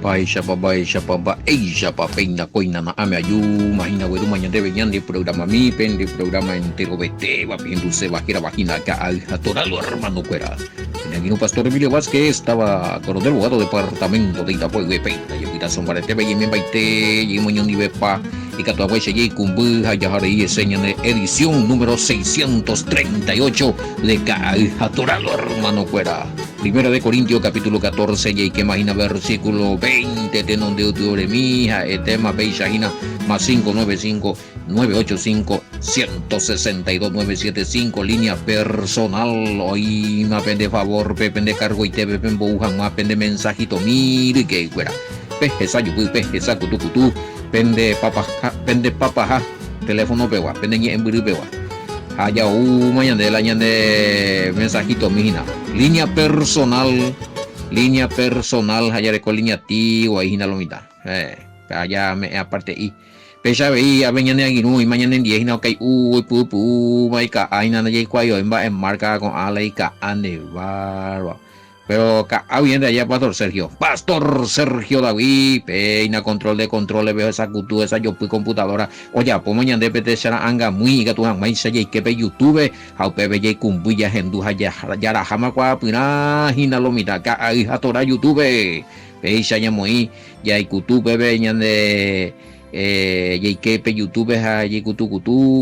Paisha papa, eisha papeina coina na ame ayu, mahina weru mañana de veñan de programa mi pen de programa entero vete, va pidiendo se va gira vagina que al atoralo hermano cuera. En el pastor Emilio Vázquez estaba coronel abogado departamento de Itapuego de Peina, y ahorita son para TV y me baite, y moñón ni bepa, y catuagüe y cumbu, hayahari y señan de edición número 638 de Cal atoralo hermano cuera. Primera de Corintios capítulo 14 y que imagina versículo 20 de donde de mija tema beishagina más 595 985 162 975 línea personal hoy me pende favor pende cargo y te pen bujan más pende mensajito mire que fuera peje sayo peje saco tu pende papa teléfono pewa pende ni emburu pewa allá mañana de la de mensajito mijina línea personal allá con línea ti o ahí na lo mitad allá me aparte y pesa veía mañana en y mañana en 10 no que pu maika aina na yai cuayo en marca con alaika ande barba pero alguien de allá Pastor Sergio David peina control veo esa cultura esa yo fui computadora oye pues mañana de pete será anga muy que tú mai se que pe YouTube au pe ye kumbuya hendu ya rahama kwa pina hina lo mita ka ai hatora YouTube pe ya muy ya YouTube be ñande que pe YouTube ha ye kutu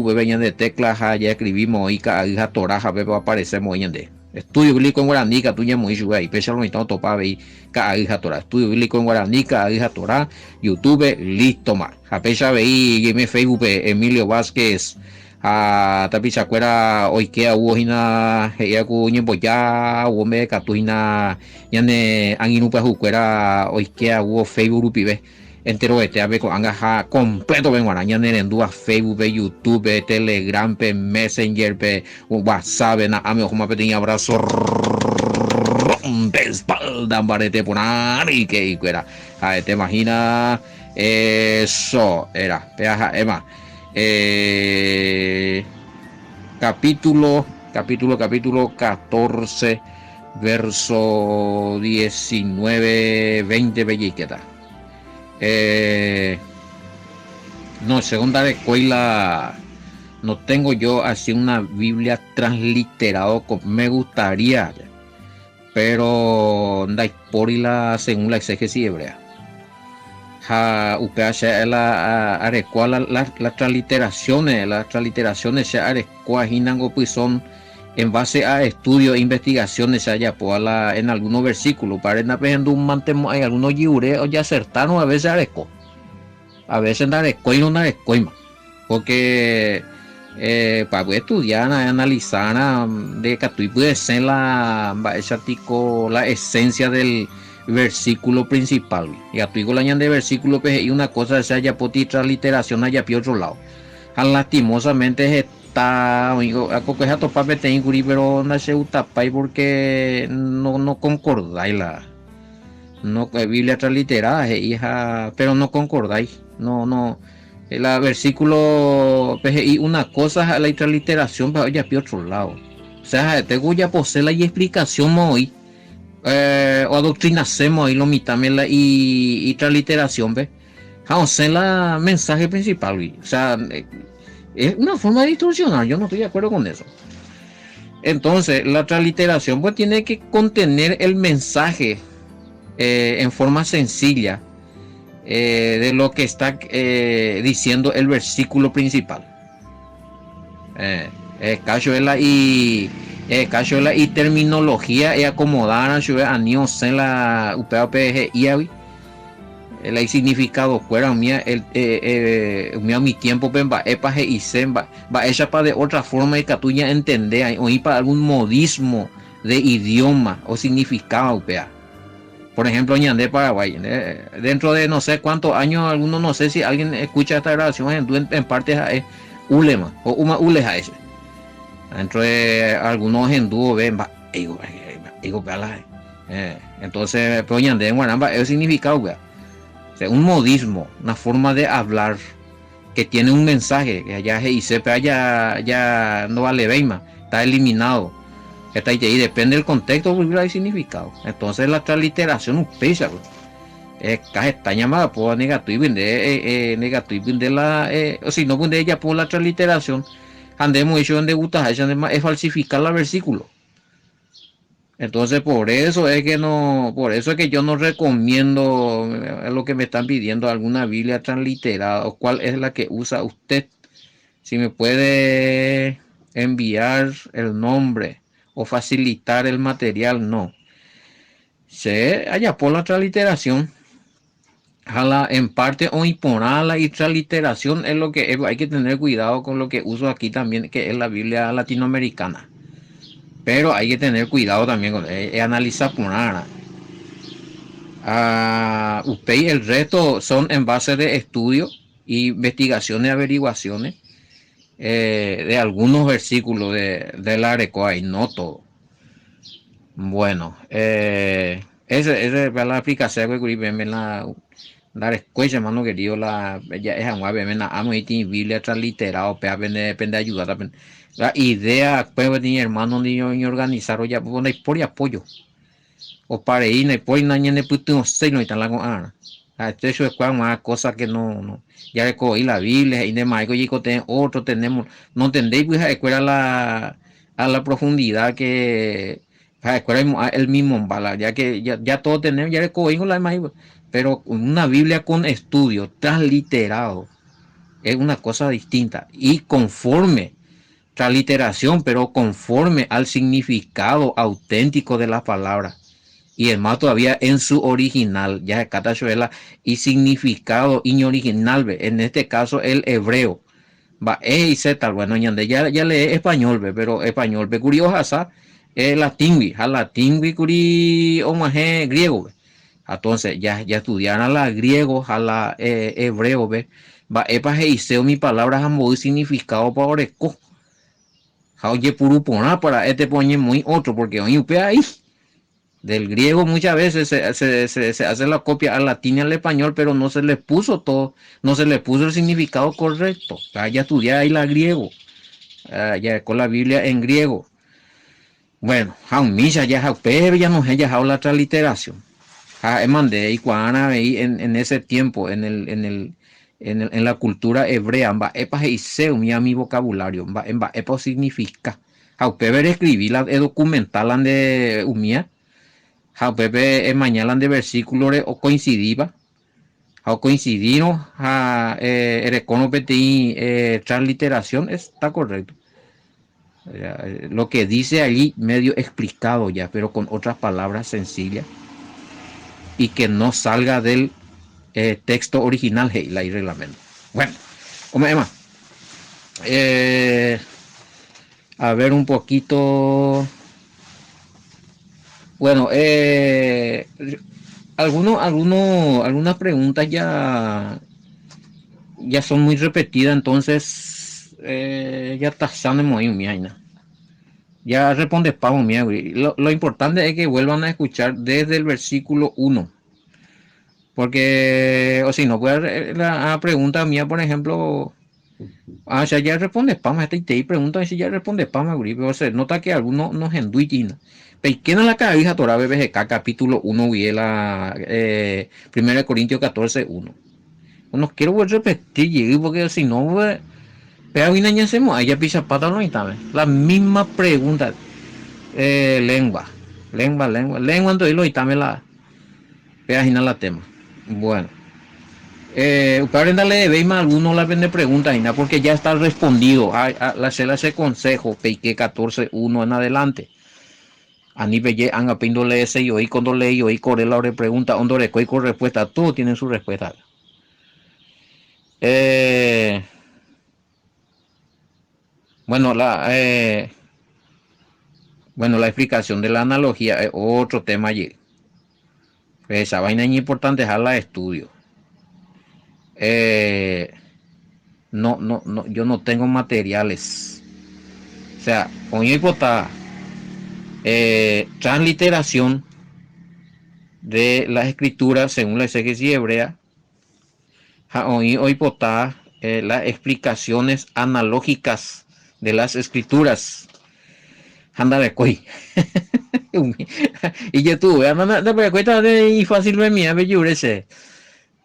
be ñande teclas ya escribimos y ka ai hatora ha be aparecemos ñande estudio bíblico en guaraní que tú ya muy chuga y pese a lo mismo topa ve ka hija Torah estudio bíblico en guaraní ka hija Torah YouTube listo más a pesa ve y me Facebook Emilio Vázquez a tapi sakuera hoy que hubo hina ya ku nyembo ya hubo me ka tu hina yane anginu pa hukuera hoy que hubo Facebook pibe entero este a ver con anga completo ven guaraña nerendúa Facebook YouTube Telegram Messenger WhatsApp na ame como pequeño abrazo de espalda barete ponar y que fuera te imagina eso era peaja Emma capítulo 14 verso 19 20 belliqueta. No, segunda de escuela no tengo yo así una Biblia transliterado me gustaría, pero por la según la exégesis hebrea la adecuada las transliteraciones se adecuan pues son en base a estudios e investigaciones se haya en algunos versículos para un mantemo hay algunos yure o ya acertaron a veces a veces y no porque para estudiar analizar de que tú puedes ser la esencia del versículo principal y a tu la de versículo y una cosa se haya poti transliteración haya pi otro lado lastimosamente está algo que es a topar pero no se utapai porque no concordáis no Biblia transliterada hija pero no concordáis no el versículo y una cosa la transliteración pero ya pi otro lado o sea tengo ya posee la explicación hoy o adoctrinacemos ahí lo mitamela y transliteración ve vamos en la mensaje principal o sea es una forma de distorsionar yo no estoy de acuerdo con eso entonces la transliteración pues tiene que contener el mensaje en forma sencilla de lo que está diciendo el versículo principal cachuela y terminología y acomodar a niños en la UPAPG y el significado fuera mía mi tiempo va epaje y semba va ella para de otra forma de catuña entender o ir para algún modismo de idioma o significado UPA por ejemplo ñandé Paraguay dentro de no sé cuántos años algunos no sé si alguien escucha esta grabación en parte es ulema o uma uleja ese dentro de algunos hindúes ven entonces pero ñandé en Guaramba el significado o sea, un modismo una forma de hablar que tiene un mensaje que allá y sepa ya no vale beima está eliminado y depende del contexto y significado entonces la transliteración pesa Está llamada por negativo de la o si no de ella por la transliteración andemos hecho donde gusta es falsificar la versículo. Entonces por eso es que no, por eso es que yo no recomiendo lo que me están pidiendo alguna Biblia transliterada o cuál es la que usa usted. Si me puede enviar el nombre o facilitar el material, no. Se haya por la transliteración. En parte o imponer la transliteración es lo que hay que tener cuidado con lo que uso aquí también, que es la Biblia latinoamericana. Pero hay que tener cuidado también con analizar por nada. Usted y el resto son en base de estudios, investigaciones, averiguaciones de algunos versículos de la Arecoa y no todo. Bueno, esa es la aplicación que me la escuela, hermano querido, la ya es agua, la amo y tiene Biblia transliterado, pero depende de ayudar. La idea, pues, ni hermano, ni organizar, ya, pues, por apoyo. O para ir, no por nada, ni puto, no sé, no está la cosa. Eso es una cosa que no. Ya recogí la Biblia y demás, y otro tenemos, no entendéis, pues, a escuela a la profundidad que a escuela el mismo bala, ya que ya todos tenemos, ya recogí la imagen, pero una Biblia con estudio, transliterado, es una cosa distinta y conforme transliteración, pero conforme al significado auténtico de las palabras. Y es más todavía en su original, ya es catachuela y significado inoriginal, en este caso el hebreo. Va, y Z, bueno, ya lee español, pero español, curiosa, latín, curi, o más griego. Entonces, ya estudiaron la griego, a la hebreo, ve. Va, epa, heiseo, mi palabras a modo significado para oreco. Oye, puro poner para este poñe muy otro, porque hoy ahí. Del griego muchas veces se hace la copia al latín y al español, pero no se le puso todo, no se le puso el significado correcto. Ya estudié ahí la griego, ya con la Biblia en griego. Bueno, aún misa ya pero ya no he dejado la transliteración. Mandé y cuana en ese tiempo, en la cultura hebrea, epa y mi vocabulario, epa significa. Ver escribir la documental de umia. Pepe mañana de versículos o coincidía o coincidimos a recono peti transliteración está correcto, lo que dice allí medio explicado ya, pero con otras palabras sencillas y que no salga del texto original y reglamento. Bueno, como Emma, a ver un poquito. Bueno, algunas preguntas ya son muy repetidas, entonces ya taxando muy miaina. Ya responde Pablo mía. Lo importante es que vuelvan a escuchar desde el versículo 1. Porque, o si no, puede la pregunta mía, por ejemplo, o sea, ya responde Pama, esta y pregunta si ya responde Pama, o sea, nota que algunos nos enduitin. Pequena la cabeza Torah BBGK, capítulo 1, y la 1 Corintios 14, 1. Bueno, quiero repetir, porque si no, pero hoy no hacemos, allá pisa pata no está, la misma pregunta, lengua, entonces lo itame la, peagina la tema. Bueno. Ustedes dale veis más alguno la vende pregunta y nada porque ya está respondido a la cela ese consejo peike 14.1 en adelante ani belle han apíndole ese y hoy cuando leí hoy corre la pregunta ondore con respuesta todos tienen su respuesta. Bueno la explicación de la analogía es otro tema allí. Esa vaina es importante dejarla de estudio. No, yo no tengo materiales. O sea, hoy hipotada transliteración de las escrituras según la exégesis hebrea, hoy hipotada las explicaciones analógicas de las escrituras. Anda de coi. Y yo tuve, no cuenta de fácil me mía,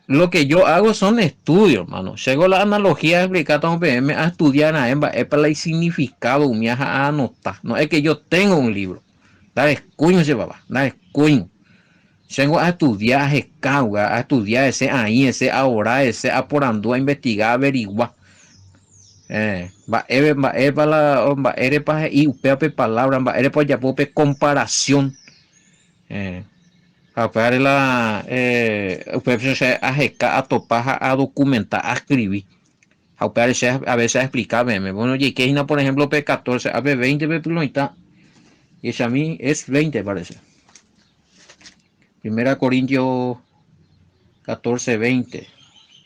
lo que yo hago son estudios, mano. Llego la analogía explicada a un PM a estudiar a Emba, es para el significado, me a anotar. No es que yo tengo un libro. Dale, cuño se va, dale, cuño. Llego a estudiar, a estudiar ese ahí, ese ahora, ese a por andú, a investigar, averiguar. Va ere para y upeape palabra, va ere para ya comparación. Para la a topar, a documentar, a escribir. A veces a explicarme. Bueno, y que por ejemplo, P14, a P20, P y eso a mí es 20, parece. Primera Corintios 14, 20.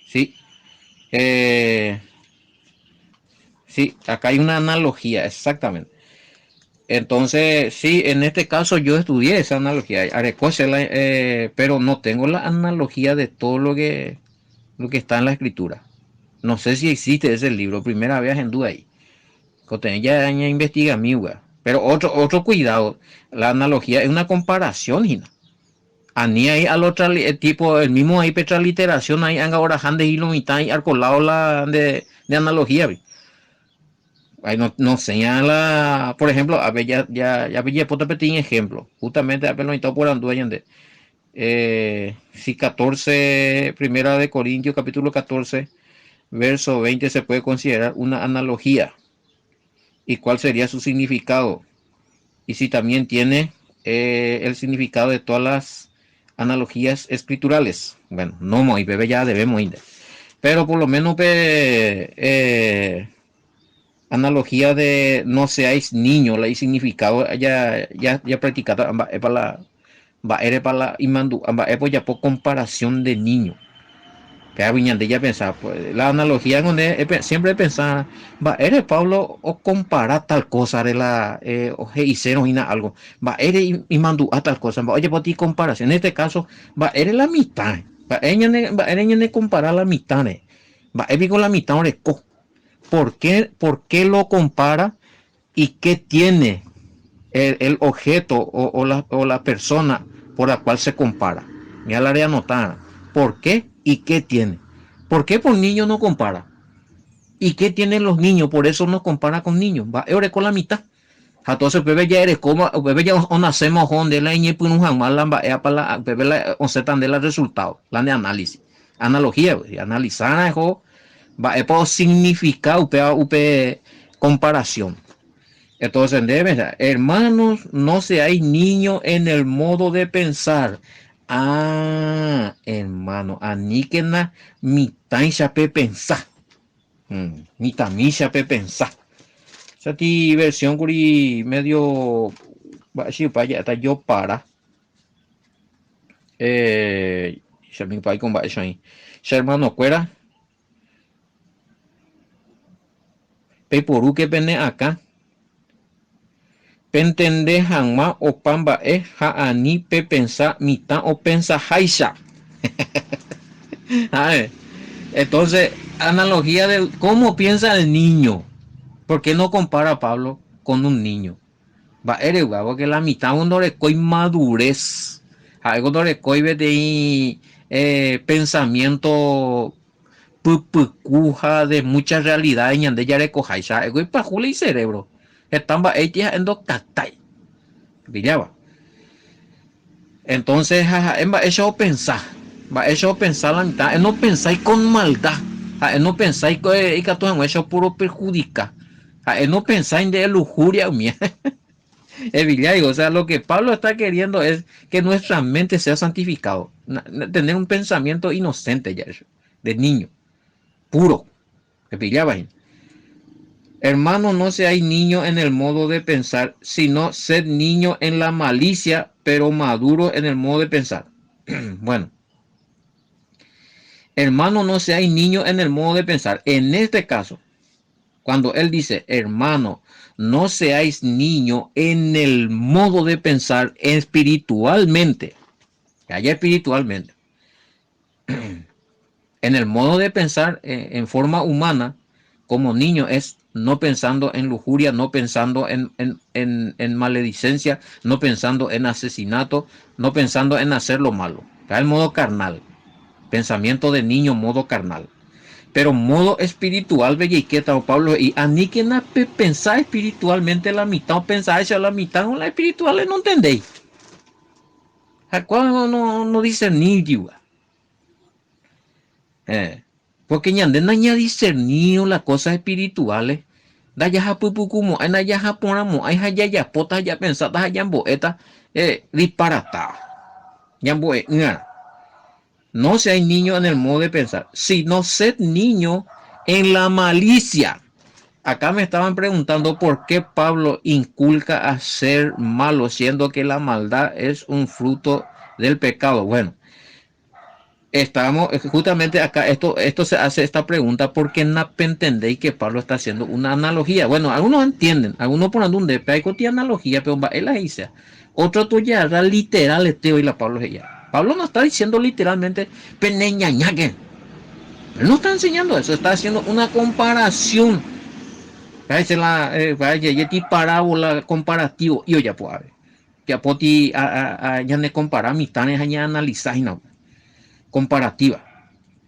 Sí. Sí, acá hay una analogía, exactamente. Entonces, sí, en este caso yo estudié esa analogía, pero no tengo la analogía de todo lo que está en la escritura. No sé si existe ese libro, primera vez en duda ahí. Ya investiga mi wea. Pero otro cuidado, la analogía es una comparación, Gina. Ani ahí al otro tipo, el mismo ahí petra literación ahí ahora de hilo mitad y arcolado la de analogía. Ahí no señala, por ejemplo, a ver, ya tiene ejemplo. Justamente a ver, no por anduayan de. Si 14, primera de Corintios, capítulo 14, verso 20, se puede considerar una analogía. ¿Y cuál sería su significado? Y si también tiene el significado de todas las analogías escriturales. Bueno, no muy bebé ya debemos ir. Pero por lo menos analogía de no seáis niños, la significado ya practicada para la imandu, pues ya por comparación de niño. Que de ya pensaba, pues, la analogía donde siempre pensaba, eres Pablo o compara tal cosa de la o hicieron y algo, eres y mandó a tal cosa, oye, por ti comparación, en este caso, eres la mitad, eres comparar la mitad, eres con la mitad, ¿por qué lo compara y qué tiene el objeto o la persona por la cual se compara? Ya la haré anotar. ¿Por qué y qué tiene? ¿Por qué por niños no compara? ¿Y qué tienen los niños? Por eso no compara con niños. Va, eres con la mitad. Entonces, bebé ya eres como, bebé ya o nacemos donde la ñe pues un jamás la para la bebé la oncetan de los resultados, la de análisis, analogía, analizar eso va es por significar upe comparación. Entonces, hermanos, no seáis niños en el modo de pensar. Ah, hermano, aníquena mi taisha pe pensar. Mi tamisha pe pensar. Esa ti versión curi medio si para hasta yo para. Ya mi pai con va eso ahí. Ya hermano cuera. Pe poru que pene acá. Pentende jamás o pamba ja ani pe pensa mitad o pensa jaisa. Entonces, analogía de cómo piensa el niño. ¿Por qué no compara Pablo con un niño? Va eres porque la mitad uno le coi madurez. Algo no le coi de pensamiento pupucuja de mucha realidad en donde ya le cojaisa. Ego y pajula y cerebro. Están va ella en dos catay. Villaba. Entonces, va eso pensar. Va eso pensar la mitad. No pensáis con maldad. No pensáis que tú eso puro perjudica. No pensáis de lujuria mía. O sea, lo que Pablo está queriendo es que nuestra mente sea santificado. Tener un pensamiento inocente ya, de niño, puro. Hermano, no seáis niño en el modo de pensar, sino sed niño en la malicia, pero maduro en el modo de pensar. Bueno, hermano, no seáis niño en el modo de pensar. En este caso, cuando él dice, hermano, no seáis niño en el modo de pensar espiritualmente, allá espiritualmente, en el modo de pensar en forma humana, como niño es no pensando en lujuria, no pensando en maledicencia, no pensando en asesinato, no pensando en hacer lo malo. Está el modo carnal, pensamiento de niño, modo carnal. Pero modo espiritual, Belliqueta o Pablo, y a ni que pensar espiritualmente la mitad, o pensar esa la mitad, o la espiritual no entendéis. ¿A cuál no discernir, porque ñande naña discernido las cosas espirituales. Da ya pupu como en allá japonamo, hay ya ya pota ya pensada ya boeta disparata. Ya no seas niño en el modo de pensar, sino sed niño en la malicia. Acá me estaban preguntando por qué Pablo inculca a ser malo, siendo que la maldad es un fruto del pecado. Bueno, estamos justamente acá, esto se hace esta pregunta porque no entendéis que Pablo está haciendo una analogía. Bueno, algunos entienden, algunos ponen un de hay que analogía, pero él la dice. Otro tuya era literal este hoy la Pablo ella. Pablo no está diciendo literalmente peneñañaque. Él no está enseñando eso, está haciendo una comparación. Parece la parábola comparativo. Yo ya puedo ver. Ya puedo ya ne comparar mi tanes ya analizar no comparativa.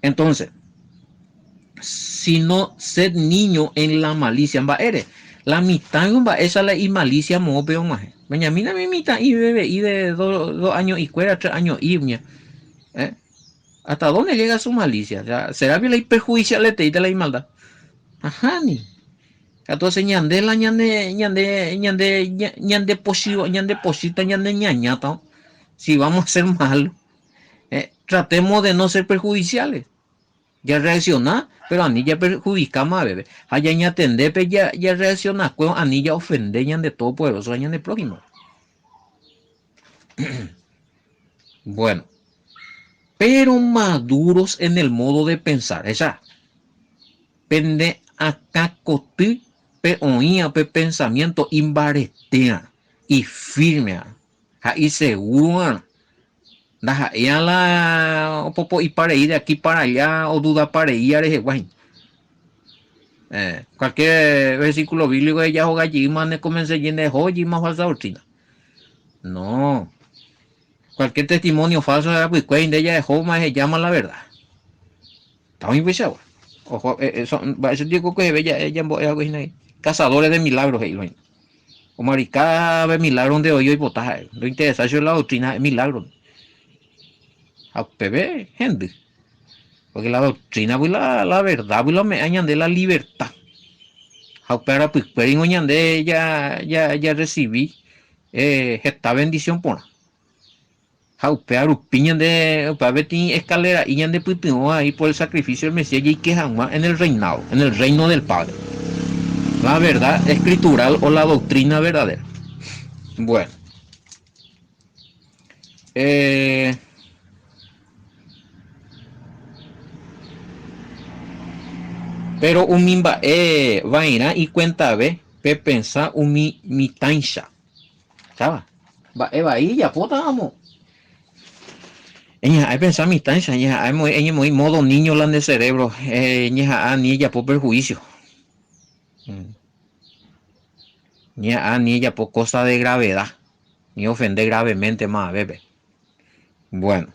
Entonces, si no sed niño en la malicia, va eres. La mitad va esa la y malicia mo veo más. Benjamina mi mitad y bebé y de 2 años y cuera 3 años y ¿eh? ¿Hasta dónde llega su malicia? O sea, ¿será que la perjudicial de la maldad? Ajá, ni. Entonces ñande la ñande posita ñande ñañata. Si vamos a ser malos, tratemos de no ser perjudiciales. Ya reacciona, pero a ni ya perjudica más, bebé. Allá ya atender, pero ya reacciona, a ni ya ofender ya de todo poderoso, ya de prójimo. Bueno, pero maduros en el modo de pensar, esa. Pende acá cotí, pe oía, pe pensamiento imbaretea y firme. Ahí seguro. Ya la popo y para ir de aquí para allá o duda para ir a guay. Cualquier versículo bíblico ella juega allí más ne comencé lleno de joya y más falsa doctrina. No. Cualquier testimonio falso de la ella de más se llama la verdad. Está muy pesado. Ojo, eso digo que ella es cazadores de milagros. O maricá de milagros de hoy y botaje. Lo interesante es la doctrina de milagros. A PB, gente. Porque la doctrina, pues la verdad, pues la me añade la libertad. Para pues de ya recibí esta bendición por piñan de pavetín escalera y de pipino ahí por el sacrificio del Mesías y que jamás en el reinado, en el reino del Padre. La verdad escritural o la doctrina verdadera. Bueno. Pero un mimba va a ir y cuenta ve pe pensar un mi tansha. ¿Sabes? Va ahí ya puta vamos. Ella hay pensar mi tansha, ella hay muy modo niño la de cerebro, ella ni ella por perjuicio. Ni ella por cosa de gravedad, ni ofender gravemente más, bebé. Bueno,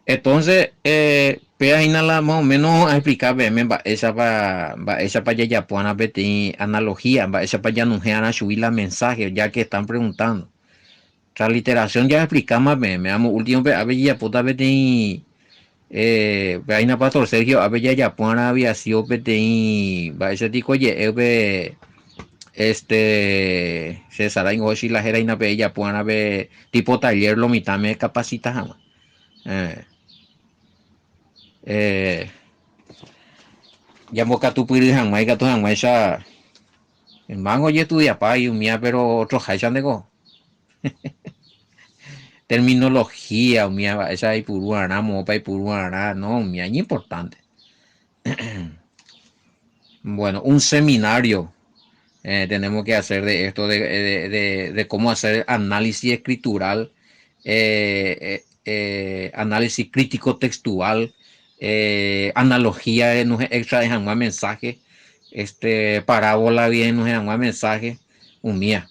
entonces, pero más o menos a explicar, va esa para ya puedan ver analogía, va esa para ya no a subir la mensaje, ya que están preguntando. Transliteración ya explicamos, me amo último, a ver ya puta ver hay una pastor Sergio, a ver ya puedan había sido va ese tipo, oye, César en Hoshi la jera y na ya puedan ver tipo taller lo mitad me capacita jamás. Ya moca tu piri jamás que tu jamás esa el mango ya estudia pa y un mía pero otro haichan de go terminología un mía esa y puruana mopa y puruana no un mía importante. Bueno, un seminario tenemos que hacer de esto de cómo hacer análisis escritural, análisis crítico textual, analogía de extra dejan más mensajes, parábola bien, no es un mensaje, un mía.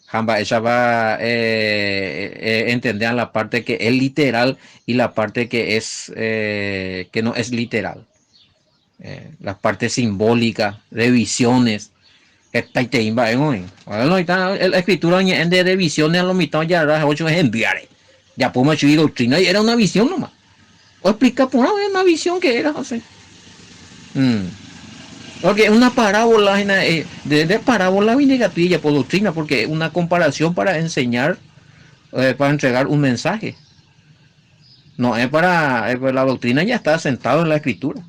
Jamba, ella va entender la parte que es literal y la parte que no es literal. La parte simbólica, de visiones. Que está ahí te imba en hoy. Bueno, la escritura de visiones a lo mitad ya era 8 enviar. Ya podemos escribir doctrina y era una visión nomás. O explica por una visión que era, José. Porque una parábola de parábola negativa por doctrina, porque es una comparación para enseñar, para entregar un mensaje. No es para, la doctrina ya está sentada en la escritura.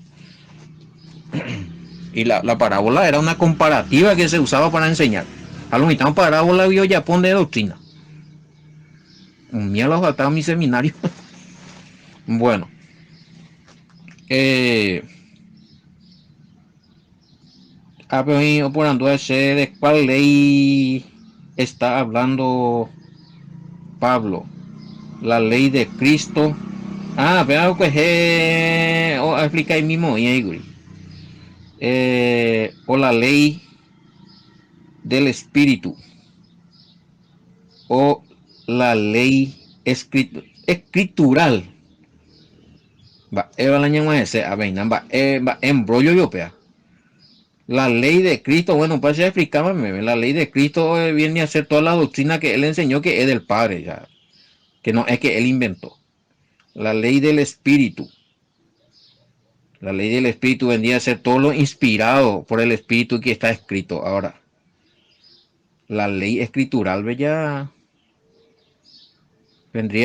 Y la parábola era una comparativa que se usaba para enseñar. A lo mitad parábola vio Japón de doctrina. Un mía lo faltaba en mi seminario. Bueno. Por de cuál ley está hablando Pablo. La ley de Cristo. Pero pues o explica ahí mismo, o la ley del Espíritu, o la ley escritural. Va, la ñama ese, va, embrollo yo, pea. La ley de Cristo, bueno, pues ya explicábame, la ley de Cristo viene a ser toda la doctrina que él enseñó que es del Padre, ya, que no es que él inventó. La ley del Espíritu. La ley del Espíritu vendría a ser todo lo inspirado por el Espíritu que está escrito. Ahora, la ley escritural vendría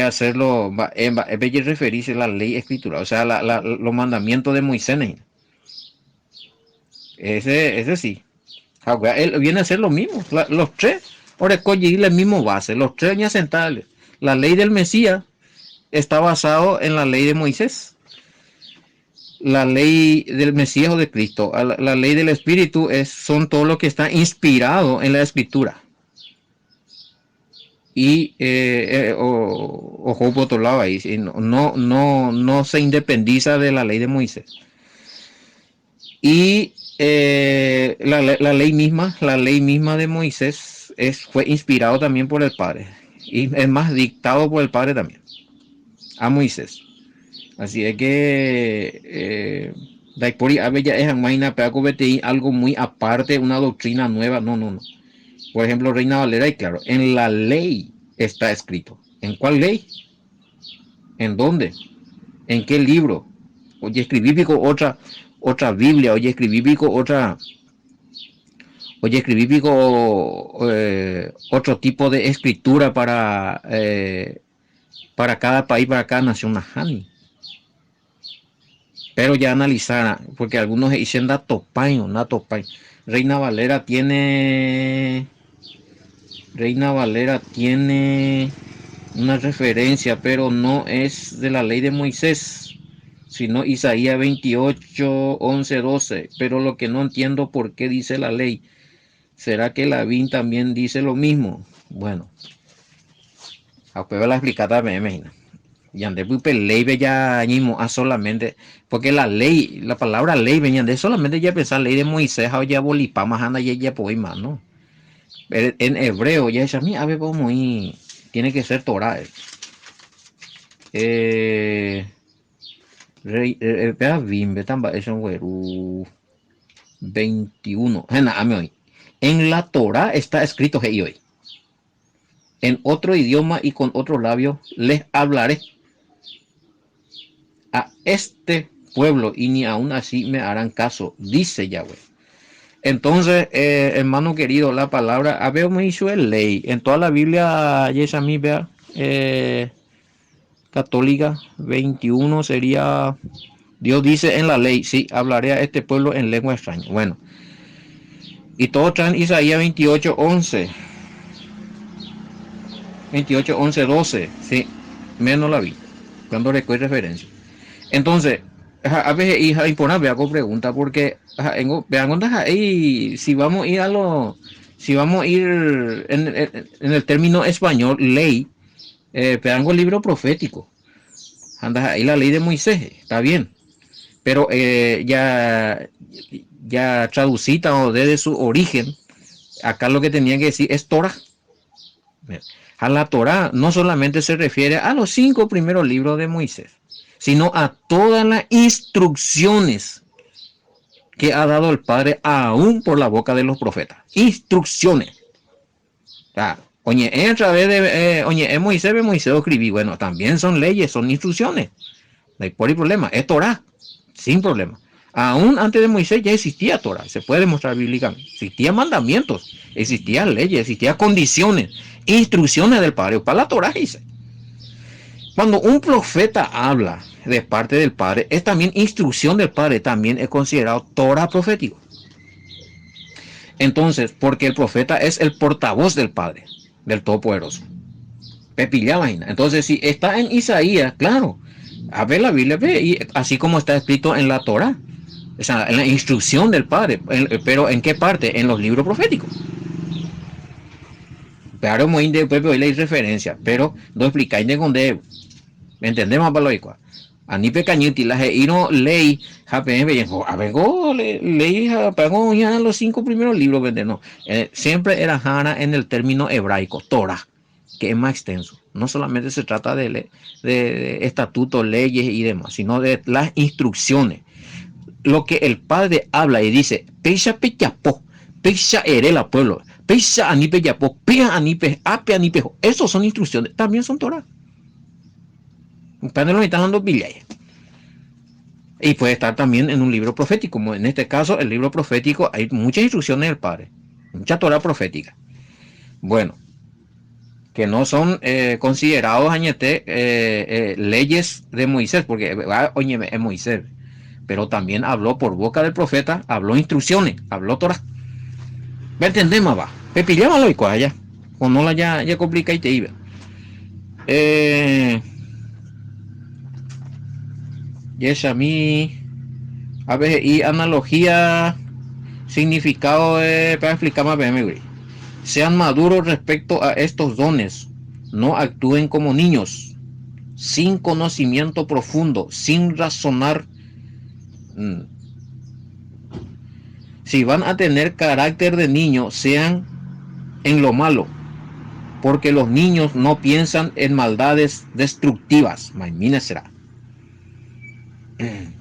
a ser referirse a la ley escritural, o sea, los mandamientos de Moisés. Ese sí. Él viene a ser lo mismo. Los tres, por escoger la misma base, los tres ya sentados. La ley del Mesías está basado en la ley de Moisés. La ley del Mesías o de Cristo, la ley del Espíritu son todo lo que está inspirado en la Escritura. Y ojo por otro lado ahí, no se independiza de la ley de Moisés. Y la ley misma de Moisés fue inspirado también por el Padre. Y es más, dictado por el Padre también, a Moisés. Así es que algo muy aparte, una doctrina nueva, no. Por ejemplo, Reina Valera, y claro, en la ley está escrito. ¿En cuál ley? ¿En dónde? ¿En qué libro? Oye, escribí pico otra Biblia, oye, escribí pico otro tipo de escritura para cada país, para cada nación najani. Pero ya analizara, porque algunos dicen datopaño. Reina Valera tiene una referencia, pero no es de la ley de Moisés, sino Isaías 28, 11, 12. Pero lo que no entiendo por qué dice la ley. ¿Será que la BIN también dice lo mismo? Bueno, a prueba la explicada me imagino. Y ande ley ya solamente, porque la palabra ley venía de solamente ya pensar ley de Moisés o ya bolipama anda ya pues más, ¿no? Pero en hebreo ya es a mí a ver como tiene que ser Torah. Es un 21. En la Torah está escrito hoy. En otro idioma y con otro labio les hablaré a este pueblo y ni aún así me harán caso, dice Yahweh. Entonces, hermano querido, la palabra me hizo el ley. En toda la Biblia, Yesami, vea, católica, 21 sería, Dios dice en la ley, sí, hablaré a este pueblo en lengua extraña. Bueno, y todos traen Isaías 28, 11. 28, 11, 12, sí, menos la vi, cuando recuerdo referencia. Entonces, a veces hija impona me hago pregunta porque vean ahí si vamos a ir en el término español ley, vean el libro profético, anda ahí la ley de Moisés, está bien, pero ya traducida o desde su origen, acá lo que tenía que decir es Torah. A la Torah no solamente se refiere a los 5 primeros libros de Moisés, sino a todas las instrucciones que ha dado el Padre aún por la boca de los profetas. Instrucciones. Oye, a través de Moisés escribí, bueno, también son leyes, son instrucciones. No hay problema, es Torah, sin problema. Aún antes de Moisés ya existía Torah, se puede demostrar bíblicamente. Existían mandamientos, existían leyes, existían condiciones, instrucciones del Padre. Para la Torah dice. Cuando un profeta habla de parte del Padre, es también instrucción del Padre, también es considerado Torah profético. Entonces, porque el profeta es el portavoz del Padre, del Todopoderoso. Pepilla vaina. Entonces, si está en Isaías, claro, a ver la Biblia, ve, y así como está escrito en la Torah, o sea, en la instrucción del Padre, pero ¿en qué parte? En los libros proféticos. Pero muy de Pepe le referencia, pero no explicáis de dónde, ¿entendemos para lo igual? Ani pequeñiti la no ley, avengo ley, apagó ya los 5 primeros libros, no, siempre era Hana en el término hebraico, Torah, que es más extenso. No solamente se trata de estatutos, leyes y demás, sino de las instrucciones. Lo que el Padre habla y dice, pecha pechapo, pecha erela pueblo, pecha anipe yapo, pea anipe, ape anipejo. Esos son instrucciones, también son Torah. Un padre lo está dando Biblia. Y puede estar también en un libro profético, como en este caso el libro profético, hay muchas instrucciones del Padre, mucha Torah profética. Bueno, que no son considerados leyes de Moisés, porque oye, es Moisés, pero también habló por boca del profeta, habló instrucciones, habló Torah. ¿Me entendemos? Va, pepillámalo y cuaya, o no la ya complica y te iba. Yes, a mí, a ver, y analogía, significado para explicar más bien, sean maduros respecto a estos dones, no actúen como niños, sin conocimiento profundo, sin razonar. Si van a tener carácter de niño, sean en lo malo, porque los niños no piensan en maldades destructivas. Maimina será.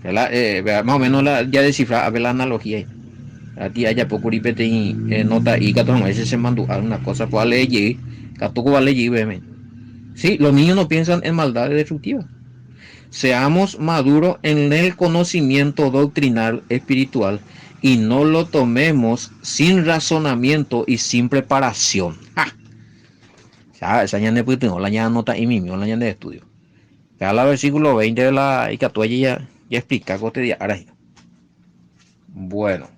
Más o menos ya descifra a ver la analogía. A ti haya poco ripete y nota y que a veces se mandó a una cosa pues leer, que toco vale y sí, los niños no piensan en maldades destructivas. Seamos maduros en el conocimiento doctrinal espiritual y no lo tomemos sin razonamiento y sin preparación. Ya, esa ya no la ya nota y mimi, la ya de estudio. Ya la versículo 20 de la Icatuaya ya explica cotidiana. Bueno,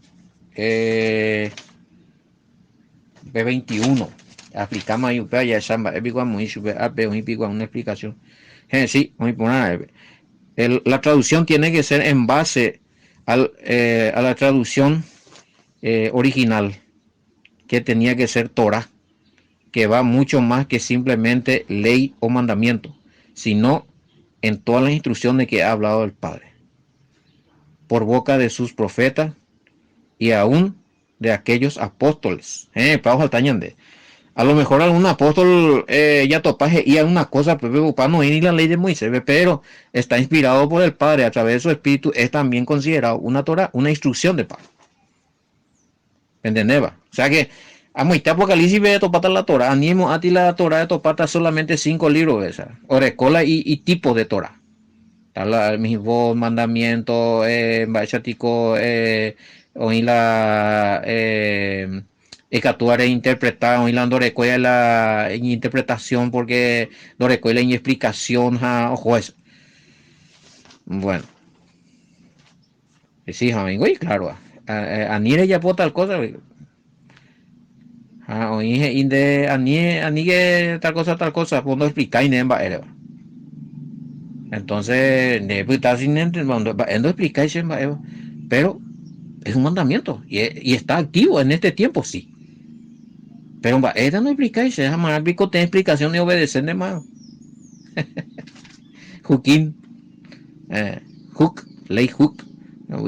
B21. Aplicamos ahí, ya samba, muy una explicación. Sí, muy buena. La traducción tiene que ser en base a la traducción original, que tenía que ser Torah, que va mucho más que simplemente ley o mandamiento, sino en todas las instrucciones que ha hablado el Padre, por boca de sus profetas y aún de aquellos apóstoles. A lo mejor algún apóstol ya topaje y alguna cosa, para no ir la ley de Moisés, pero está inspirado por el Padre a través de su Espíritu, es también considerado una Torah, una instrucción de Padre. ¿Entendés? O sea que a muita Apocalipsis ve topata la Torah, animo a ti la Torah de topata solamente 5 libros esa, orecola y tipos de Torah. Tal mis voz, mandamientos, bachatico, oí la escatuar interpretar, oí la dorecoya la interpretación porque dorecoya la explicación, ojo eso. Bueno, sí, güey, claro, a Nire ya puedo tal cosa, oí inde a que tal cosa, puedo explicar y nemba era. Entonces, pero es un mandamiento y está activo en este tiempo, sí. Pero esta no explica, se llama árbitro, tiene explicación de obedecer de más. Hookin, hook, ley hook,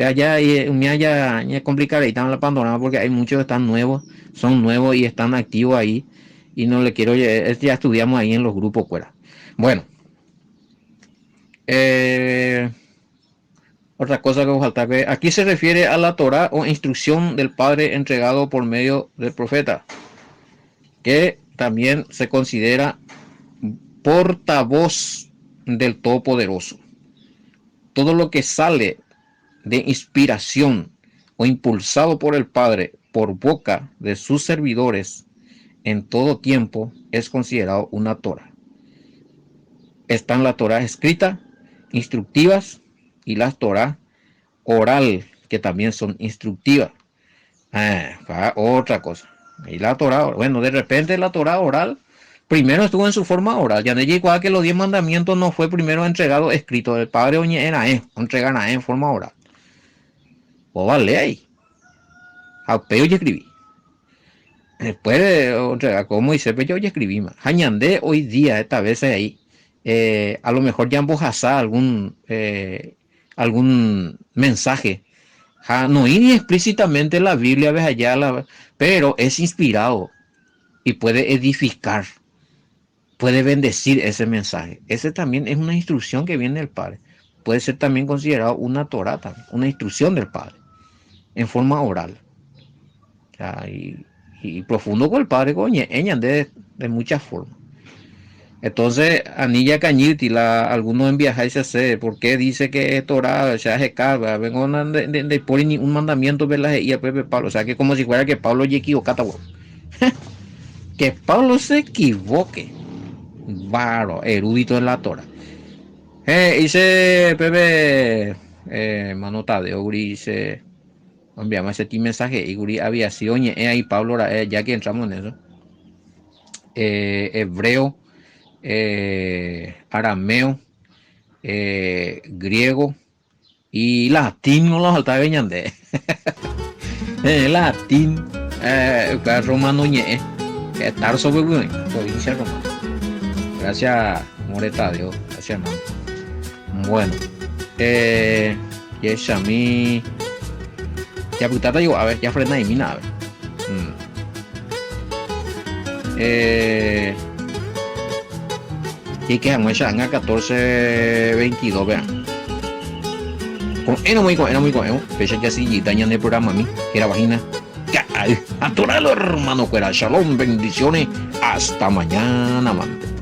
Allá me haya complicado y están la Pandora porque hay muchos que están nuevos, son nuevos y están activos ahí. Y no le quiero, ya estudiamos ahí en los grupos fuera. Bueno, otra cosa que me falta que aquí se refiere a la Torá o instrucción del Padre entregado por medio del profeta, que también se considera portavoz del Todopoderoso. Todo lo que sale de inspiración o impulsado por el Padre por boca de sus servidores en todo tiempo es considerado una Torá. Están las Torá escritas, instructivas, y las Torá oral, que también son instructivas. Otra cosa. Y la Torá, bueno, de repente la Torá oral primero estuvo en su forma oral. Ya de llegó a que los 10 mandamientos no fue primero entregado escrito del Padre Oñe era entregan en forma oral. O vale ahí. A peo yo escribí. Después de entregar como dice, yo ya escribí más. Jañandé hoy día, esta vez ahí. A lo mejor ya embojazá algún mensaje. No ir explícitamente la Biblia, ves allá, pero es inspirado y puede edificar, puede bendecir ese mensaje. Ese también es una instrucción que viene del Padre. Puede ser también considerado una Torá, una instrucción del Padre, en forma oral. Y profundo con el Padre, coño, de muchas formas. Entonces, Anilla Cañiti, algunos en viajar se hace, ¿por qué dice que es Torah? O sea, es carga, vengo de por un mandamiento, ¿verdad? Y a Pepe Pablo, o sea, que como si fuera que Pablo ya equivocado. Que Pablo se equivoque. Varo, erudito en la Torah. Dice Pepe, manota de Uri, dice, enviamos ese mensaje, y Uri había sido, ahí Pablo, ya que entramos en eso. Hebreo. Arameo, griego y latín, no lo falta de latín, romano ñe, tarso provincia romana. Gracias, Moreta, Dios, gracias, hermano. Bueno, y a mí, ya putata digo, a ver, ya frena y mina, a ver. Y que vamos a echar 14:22, vean. Con muy, fecha que así, y dañan el programa a mí, que era vagina. Atoralo, hermano, fuera. Shalom, bendiciones. Hasta mañana, amante.